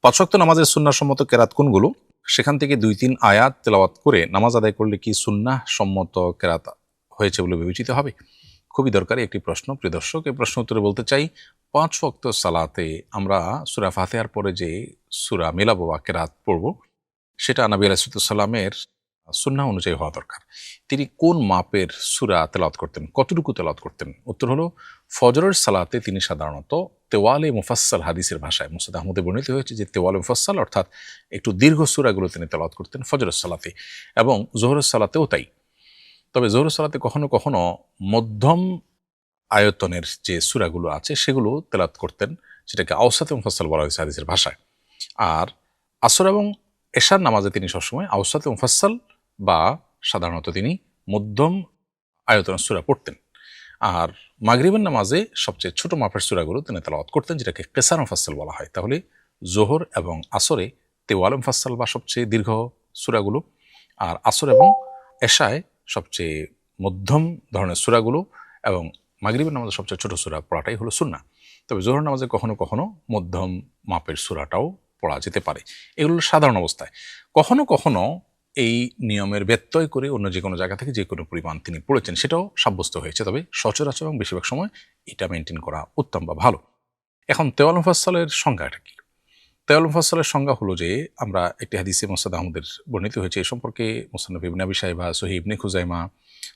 পাঁচ ওয়াক্ত নামাজের সুন্নাহ সম্মত কেরাত কোনগুলো, সেখান থেকে 2-3 আয়াত তেলাওয়াত করে নামাজ আদায় করলে কি সুন্নাহ সম্মত কেরাত হয়েছে বলে বিবেচিত হবে? খুবই দরকারি একটি প্রশ্ন। প্রিয় দর্শক, এই প্রশ্ন উত্তরে বলতে চাই, 5 ওয়াক্ত সালাতে আমরা সূরা ফাতিহার পরে যে সূরা মেলাবো বা কেরাত পড়ব, সেটা নবী আলাইহিস সালামের সুন্নাহ অনুযায়ী হওয়া দরকার। তিনি কোন মাপের সূরা তেলাওয়াত করতেন, কতটুকু তেলাওয়াত করতেন? উত্তর হলো, ফজরের সালাতে তিনি সাধারণত তেওয়ালে মুফাসসাল, হাদিসের ভাষায় মুসনাদ আহমদে বর্ণিত হয়েছে যে তেওয়ালে মুফাসসাল অর্থাৎ একটু দীর্ঘ সূরাগুলো তিনি তেলাওয়াত করতেন ফজরের সালাতে, এবং যোহরের সালাতেও তাই। তবে যোহরের সালাতে কখনো কখনো মধ্যম আয়তনের যে সূরাগুলো আছে সেগুলো তেলাওয়াত করতেন, সেটাকে আওসাতে মুফাসসাল বলা হয়েছে হাদিসের ভাষায়। আর আসর এবং এশার নামাজে তিনি সবসময় আওসাতে মুফাসসাল বা সাধারণত তিনি মধ্যম আয়তনের সূরা পড়তেন। আর মাগরিবের নামাজে সবচেয়ে ছোট মাপের সূরাগুলো তিনি তেলাওয়াত করতেন, যেটাকে কেসার মুফাসসাল বলা হয়। তাহলে যোহর এবং আসরে তেওয়াল মুফাসসাল বা সবচেয়ে দীর্ঘ সূরাগুলো, আর আসর এবং এশায় সবচেয়ে মধ্যম ধরনের সূরাগুলো, এবং মাগরিবের নামাজে সবচেয়ে ছোট সূরা পড়াটাই হলো সুন্নাহ। তবে যোহর নামাজে কখনো কখনো মধ্যম মাপের সূরাটাও পড়া যেতে পারে। এগুলো সাধারণ অবস্থায়। কখনো কখনো এই নিয়মের ব্যত্যয় করে অন্য যে কোনো জায়গা থেকে যে কোনো পরিমাণ তিনি পড়েছেন সেটাও সাব্যস্ত হয়েছে, তবে সচরাচর এবং বেশিরভাগ সময় এটা মেনটেন করা উত্তম বা ভালো। এখন তেওয়াল মুফাসসালের সংজ্ঞাটা কি? তেওয়াল মুফাসসালের সংজ্ঞা হলো যে, আমরা একটি হাদিসে মুসনাদ আহমদের বর্ণিত হয়েছে এ সম্পর্কে, মুসনাদ ইবনে আবি শাইবা, সহিহ ইবনে খুজাইমা,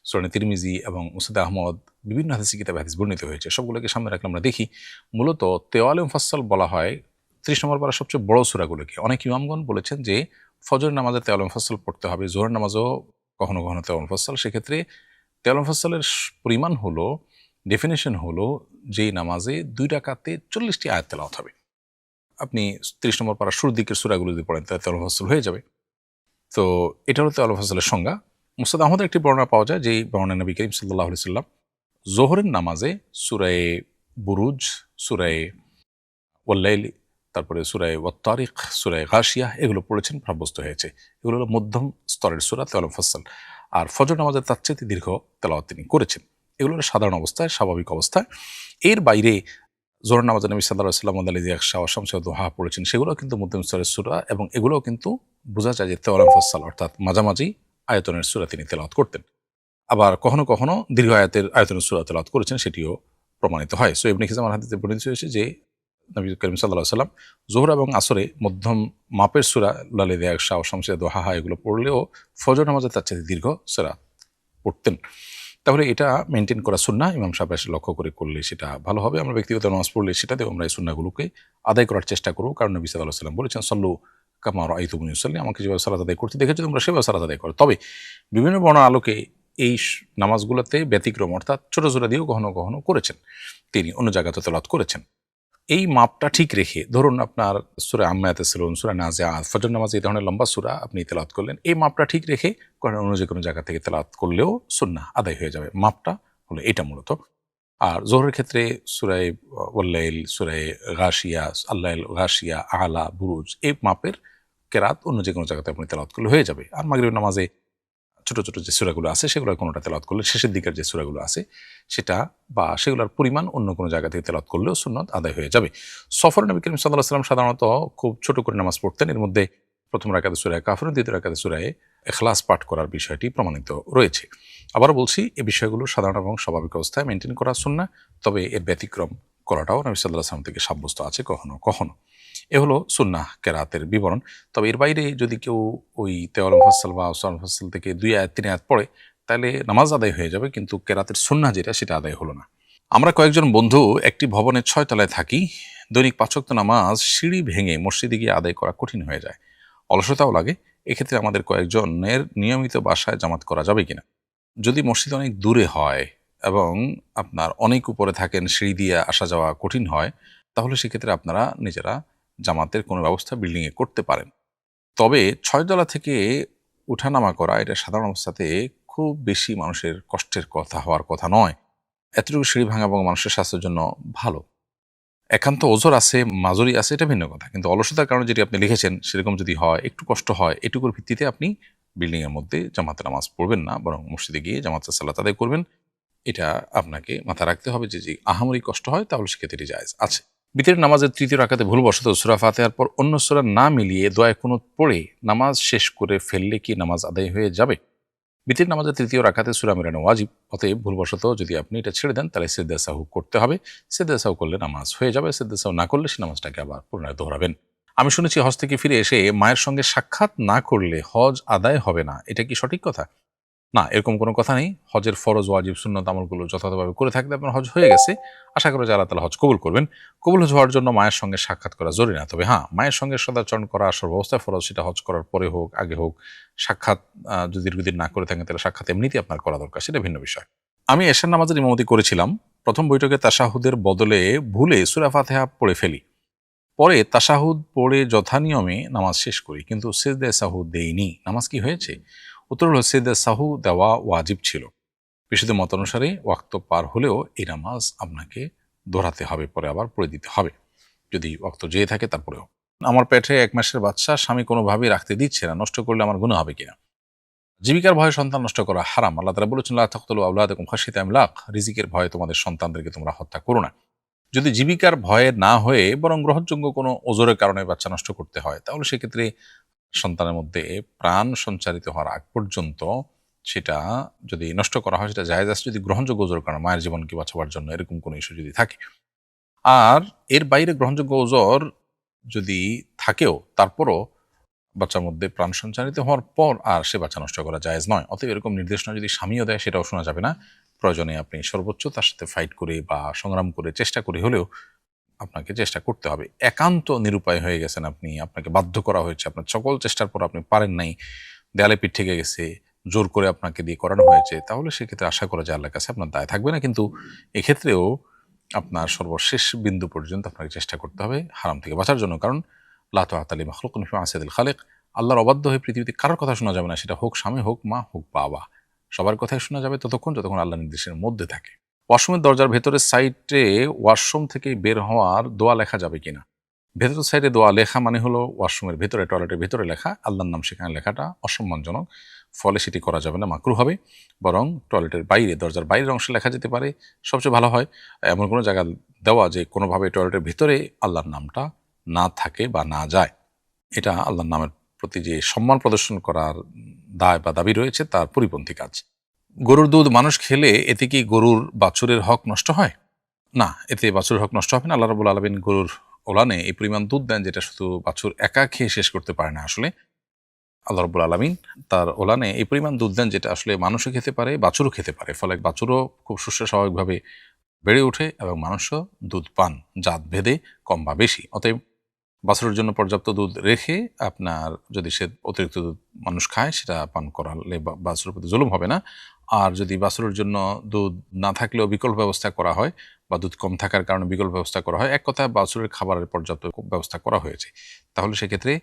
সুনান তিরমিজি এবং মুসনাদ আহমদ বিভিন্ন হাদিসে কিতাবে হাদিস বর্ণিত হয়েছে। সবগুলোকে সামনে রাখলে আমরা দেখি মূলত তেওয়ালে মুফাসসাল বলা হয় 30 নম্বর পারা সবচেয়ে বড় সূরাগুলোকে। অনেক ইমামগণ বলেছেন যে ফজর নামাজে তেওয়ালে মুফাসসাল পড়তে হবে, যোহর নামাজেও কখনো কখনো তেওয়ালে মুফাসসাল। সেক্ষেত্রে তেওয়ালে মুফাসসালের পরিমাণ হলো, ডেফিনিশন হলো, যেই নামাজে 2 রাকাতে 40টি আয়াত তেলাওয়াত হবে। আপনি 30 নম্বর পারা শুরুর দিকের সূরাগুলো যদি পড়েন তাহলে তেওয়ালে মুফাসসাল হয়ে যাবে। তো এটা হলো তেওয়ালে মুফাসসালের সংজ্ঞা। মুসনাদ আহমদের একটি বর্ণনা পাওয়া যায়, যেই বর্ণনায় নবী করিম সাল্লাল্লাহু আলাইহি সাল্লাম যোহরের নামাজে সূরায়ে বুরুজ, সূরায়ে ওয়াল-লাইল, তারপরে সূরায়ে ওয়াত-তারিক, সূরায়ে গাশিয়া এগুলো পড়েছেন, সাব্যস্ত হয়েছে। এগুলো হলো মধ্যম স্তরের সূরা তেওয়ালে মুফাসসাল। আর ফজর নামাজের তার চাইতে দীর্ঘ তেলাওয়াত তিনি করেছেন। এগুলো হলো সাধারণ অবস্থায়, স্বাভাবিক অবস্থায়। এর বাইরে যোহর নামাজে নবী সাল্লাল্লাহু আলাইহি ওয়াসাল্লাম ওয়াল-লাইলি ইয়াগশা ওয়াশ-শামসি ওয়াদ-দুহা পড়েছেন, সেগুলো কিন্তু মধ্যম স্তরের সূরা, এবং এগুলোও কিন্তু বোঝা যায় যে তেওয়ালে মুফাসসাল অর্থাৎ মাঝামাঝি আয়তনের সূরা তিনি তেলাওয়াত করতেন। আবার কখনো কখনো দীর্ঘ আয়তনের সূরা তেলাওয়াত করেছেন, সেটিও প্রমাণিত হয়। সো ইবনে হিজামার হাদিসে বর্ণিত হয়েছে যে নবী করিম সাল্লাল্লাহু আলাইহি ওয়াসাল্লাম যোহর এবং আসরে মধ্যম মাপের সূরা লাইলি ইয়াগশা ওয়াশ-শামসি ওয়াদ-দুহা এগুলো পড়লেও ফজর নামাজে তার চেয়ে দীর্ঘ সূরা পড়তেন। তাহলে এটা মেনটেন করা সুন্নাহ। ইমাম সাহেব এসে লক্ষ্য করে করলে সেটা ভালো হবে। আমরা ব্যক্তিগত নামাজ পড়লে সেটাতেও আমরা এই সুন্নাহগুলোকে আদায় করার চেষ্টা করব, কারণ নবী সাল্লাল্লাহু আলাইহি ওয়াসাল্লাম বলেছেন, সল্লু কামা রাআইতুমুনি উসাল্লি, আমাকে যেভাবে সালাত আদায় করতে দেখেছো তোমরা সেভাবে সালাত আদায় করো। তবে বিভিন্ন বর্ণনার আলোকে এই নামাজগুলোতে ব্যতিক্রম, অর্থাৎ ছোট সূরা দিয়েও কখনো কখনো করেছেন, তিনি অন্য জায়গাতে তেলাওয়াত করেছেন। এই মাপটা ঠিক রেখে, ধরুন আপনার সূরা আম্মা ইয়াতাসালুন, সূরা নাজিআত, ফজর নামাজে এই ধরনের লম্বা সূরা আপনি তেলাওয়াত করলেন, এই মাপটা ঠিক রেখে করেন, অন্য যে কোনো জায়গা থেকে তেলাওয়াত করলেও সুন্নাহ আদায় হয়ে যাবে। মাপটা হলো এটা মূলত। আর যোহরের ক্ষেত্রে সূরায়ে ওয়াল-লাইল, সূরায়ে গাশিয়া, আল-লাইল, গাশিয়া, আলা, বুরুজ এই মাপের কেরাত অন্য যে কোনো জায়গাতে আপনি তেলাওয়াত করলে হয়ে যাবে। আর মাগরিবের নামাজে ছোট ছোট যে সূরাগুলো আছে সেগুলো কোনোটা তেলাওয়াত করলে, শেষের দিকের যে সূরাগুলো আছে সেটা বা সেগুলোর পরিমাণ অন্য কোনো জায়গা থেকে তেলাওয়াত করলেও সুন্নাত আদায় হয়ে যাবে। সফরে নবী করিম সাল্লাল্লাহু আলাইহি ওয়াসাল্লাম সাধারণত খুব ছোট করে নামাজ পড়তেন। এর মধ্যে প্রথম রাকাতে সূরা কাফিরুন, দ্বিতীয় রাকাতে সূরা ইখলাস পাঠ করার বিষয়টি প্রমাণিত রয়েছে। আবারও বলছি, এই বিষয়গুলো সাধারণ এবং স্বাভাবিক অবস্থায় মেনটেন করা সুন্নাহ, তবে এর ব্যতিক্রম করাটাও নবী সাল্লাল্লাহু আলাইহি ওয়াসাল্লাম থেকে সাব্যস্ত আছে কখনো কখনো। এ হলো সুন্নাহ কেরাতের বিবরণ। তবে এর বাইরে যদি কেউ ওই তেওয়ালে মুফাসসাল বা আওসাল মুফাসসাল থেকে 2 আয়াত 3 আয়াত পড়ে, তাহলে নামাজ আদায় হয়ে যাবে, কিন্তু কেরাতের সুন্নাহ যেটা সেটা আদায় হলো না। আমরা কয়েকজন বন্ধু একটি ভবনের 6 তলায় থাকি। দৈনিক 5 ওয়াক্ত নামাজ সিঁড়ি ভেঙে মসজিদে গিয়ে আদায় করা কঠিন হয়ে যায়, অলসতাও লাগে। এক্ষেত্রে আমাদের কয়েকজনের নিয়মিত বাসায় জামাত করা যাবে কিনা? যদি মসজিদ অনেক দূরে হয় এবং আপনার অনেক উপরে থাকেন, সিঁড়ি দিয়ে আসা যাওয়া কঠিন হয়, তাহলে সেক্ষেত্রে আপনারা নিজেরা জামাতের কোনো ব্যবস্থা বিল্ডিংয়ে করতে পারেন। তবে 6 তলা থেকে উঠানামা করা এটা সাধারণ অবস্থাতে খুব বেশি মানুষের কষ্টের কথা হওয়ার কথা নয়। এতটুকু সিঁড়ি ভাঙা এবং মানুষের স্বাস্থ্যের জন্য ভালো। একান্ত ওজর আছে, মাজুরি আছে, এটা ভিন্ন কথা। কিন্তু অলসতার কারণে যেটি আপনি লিখেছেন সেরকম যদি হয়, একটু কষ্ট হয়, এটুকুর ভিত্তিতে আপনি বিল্ডিংয়ের মধ্যে জামাতে নামাজ পড়বেন না, বরং মসজিদে গিয়ে জামাতে সালাত আদায় করবেন। এটা আপনাকে মাথায় রাখতে হবে যে আহামরি কষ্ট হয় তাহলে সেক্ষেত্রে এটি জায়েজ আছে। বিতরের নামাজের তৃতীয় রাকাতে ভুলবশত সূরা ফাতিহার পর অন্য সূরা না মিলিয়ে দোয়ায়ে কুনুত পড়ে নামাজ শেষ করে ফেললে কি নামাজ আদায় হয়ে যাবে? বিতরের নামাজের তৃতীয় রাকাতে সূরা মিলানো ওয়াজিব। অতএব ভুলবশত যদি আপনি এটা ছেড়ে দেন তাহলে সিজদা সাহু করতে হবে। সিজদা সাহু করলে নামাজ হয়ে যাবে। সিজদা সাহু না করলে সে নামাজটাকে আবার পুনরায় দোহরাবেন। আমি শুনেছি হজ থেকে ফিরে এসে মায়ের সঙ্গে সাক্ষাৎ না করলে হজ আদায় হবে না। এটা কি সঠিক কথা? না, এরকম কোনো কথা নেই। হজের ফরজ, ওয়াজিব, সুন্নত আমলগুলো যথাযথভাবে করে থাকলে আপনার হজ হয়ে গেছে। আশা করি যে আল্লাহ তাআলা হজ কবুল করবেন। কবুল হজ হওয়ার জন্য মায়ের সঙ্গে সাক্ষাৎ করা জরুরি না। তবে হ্যাঁ, মায়ের সঙ্গে সদাচরণ করা সর্বাবস্থায় ফরজ, সেটা হজ করার পরে হোক, আগে হোক। সাক্ষাৎ যদি দীর্ঘদিন না করে থাকেন তাহলে সাক্ষাৎ এমনিতেই আপনার করা দরকার, সেটা ভিন্ন বিষয়। আমি এশার নামাজের ইমামতি করেছিলাম। প্রথম বৈঠকে তাশাহুদের বদলে ভুলে সূরা ফাতিহা পড়ে ফেলি। পরে তাশাহুদ পড়ে যথানিয়মে নামাজ শেষ করি, কিন্তু সিজদায়ে সাহু দেইনি। নামাজ কি হয়েছে? উত্তর হলো সিজদায়ে সাহু দেওয়া ওয়াজিব ছিল। বিশুদ্ধ মত অনুসারে ওয়াক্ত পার হলেও এই নামাজ আপনাকে দোহরাতে হবে, পরে আবার পড়ে দিতে হবে যদি ওয়াক্ত যেয়ে থাকে তারপরেও। আমার পেটে ১ মাসের বাচ্চা, স্বামী কোনোভাবেই রাখতে দিচ্ছে না, নষ্ট করলে আমার গুনাহ হবে কিনা? জীবিকার ভয়ে সন্তান নষ্ট করা হারাম। আল্লাহ তাআলা বলেছেন, লা তাকতুলু আওলাদাকুম খাশিয়াতা ইমলাক। রিজিকের ভয়ে তোমাদের সন্তানদেরকে তোমরা হত্যা করো না। যদি জীবিকার ভয়ে না হয়ে বরং গ্রহণযোগ্য কোনো ওজরের কারণে বাচ্চা নষ্ট করতে হয়, তাহলে সেক্ষেত্রে সন্তানের মধ্যে প্রাণ সঞ্চারিত হওয়ার আগ পর্যন্ত সেটা যদি নষ্ট করা হয় সেটা জায়েজ আছে, যদি গ্রহণযোগ্য ওজরের কারণে মায়ের জীবনকে বাঁচাবার জন্য এরকম কোনো ইস্যু যদি থাকে। আর এর বাইরে গ্রহণযোগ্য ওজর যদি থাকেও তারপরও বাচ্চার মধ্যে প্রাণ সঞ্চারিত হওয়ার পর আর সে বাচ্চা নষ্ট করা জায়েজ নয়। অতএব এরকম নির্দেশনা যদি স্বামীও দেয় সেটাও শোনা যাবে না। প্রয়োজনে আপনি সর্বোচ্চ তার সাথে ফাইট করে বা সংগ্রাম করে চেষ্টা করে হলেও আপনাকে চেষ্টা করতে হবে। একান্ত নিরুপায় হয়ে গেছেন আপনি, আপনাকে বাধ্য করা হয়েছে, আপনার সকল চেষ্টার পর আপনি পারেন নাই, দেয়ালে পিঠ ঠেকে গেছে, জোর করে আপনাকে দিয়ে করানো হয়েছে, তাহলে সেক্ষেত্রে আশা করা যায় আল্লাহর কাছে আপনার দায় থাকবে না। কিন্তু এক্ষেত্রেও আপনার সর্বশেষ বিন্দু পর্যন্ত আপনাকে চেষ্টা করতে হবে হারাম থেকে বাঁচার জন্য। কারণ লা তাআতা লি মাখলুকিন ফি মাসিয়াতিল খালিক। আল্লাহর অবাধ্য হয়ে পৃথিবীতে কারোর কথা শোনা যাবে না, সেটা হোক স্বামী, হোক মা, হোক বাবা। সবার কথাই শোনা যাবে ততক্ষণ যতক্ষণ আল্লাহর নির্দেশের মধ্যে থাকে। ওয়াশরুমের দরজার ভেতরের সাইডে ওয়াশরুম থেকে বের হওয়ার দোয়া লেখা যাবে কিনা? ভেতরের সাইডে দোয়া লেখা মানে হলো ওয়াশরুমের ভেতরে, টয়লেটের ভেতরে লেখা, আল্লাহর নাম সেখানে লেখাটা অসম্মানজনক। ফলে সেটি করা যাবে না, মাকরুহ হবে। বরং টয়লেটের বাইরে, দরজার বাইরের অংশে লেখা যেতে পারে, সবচেয়ে ভালো হয়। এমন কোনো জায়গা দেওয়া যে কোনোভাবে টয়লেটের ভেতরে আল্লাহর নামটা না থাকে বা না যায়। এটা আল্লাহর নামের প্রতি যে সম্মান প্রদর্শন করার দায় বা দাবি রয়েছে তার পরিপন্থী কাজ। গরুর দুধ মানুষ খেলে এতে কি গরুর বাছুরের হক নষ্ট হয়? না, এতে বাছুরের হক নষ্ট হবে না। আল্লাহ রাব্বুল আলামিন গরুর ওলানে এই পরিমাণ দুধ দেন যেটা শুধু বাছুর একা খেয়ে শেষ করতে পারে না আসলে। আল্লাহ রাব্বুল আলামিন তার ওলানে এই পরিমাণ দুধ দেন যেটা আসলে মানুষও খেতে পারে, বাছুরও খেতে পারে। ফলে বাছুরও খুব সুস্থ স্বাভাবিকভাবে বেড়ে ওঠে এবং মানুষও দুধ পান, জাত ভেদে কম বা বেশি। অতএব বাছুরের জন্য পর্যাপ্ত দুধ রেখে আপনার যদি সে অতিরিক্ত দুধ মানুষ খায় সেটা পান করালে বাছুরের প্রতি জুলুম হবে না। আর যদি বাছুরের জন্য দুধ না থাকলেও বিকল্প ব্যবস্থা করা হয় বা দুধ কম থাকার কারণে বিকল্প ব্যবস্থা করা হয়, এক কথায় বাছুরের খাবারের পর্যাপ্ত ব্যবস্থা করা হয়েছে, তাহলে সেক্ষেত্রে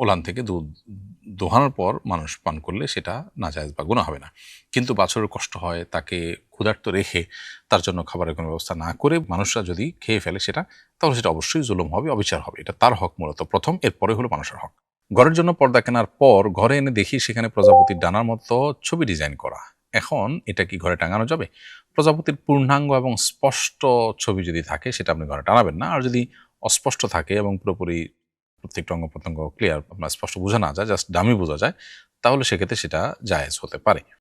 ওলান থেকে দুধ দোহানোর পর মানুষ পান করলে সেটা নাজায়েজ বা গুনাহ হবে না। কিন্তু বাছুরের কষ্ট হয়, তাকে ক্ষুধার্ত রেখে তার জন্য খাবারের কোনো ব্যবস্থা না করে মানুষরা যদি খেয়ে ফেলে সেটা, তাহলে সেটা অবশ্যই জুলুম হবে, অবিচার হবে। এটা তার হক মূলত প্রথম, এরপরে হলো মানুষের হক। ঘরের জন্য পর্দা কেনার পর ঘরে এনে দেখি সেখানে প্রজাপতির ডানার মতো ছবি ডিজাইন করা। এখন এটা কি ঘরে টাঙানো যাবে? প্রজাপতির পূর্ণাঙ্গ এবং স্পষ্ট ছবি যদি থাকে সেটা আপনি ঘরে টানাবেন না। আর যদি অস্পষ্ট থাকে এবং পুরোপুরি প্রত্যেকটা অঙ্গ প্রত্যঙ্গ ক্লিয়ার, আপনার স্পষ্ট বোঝা না যায়, জাস্ট ডামি বোঝা যায়, তাহলে সেক্ষেত্রে সেটা জায়েজ হতে পারে।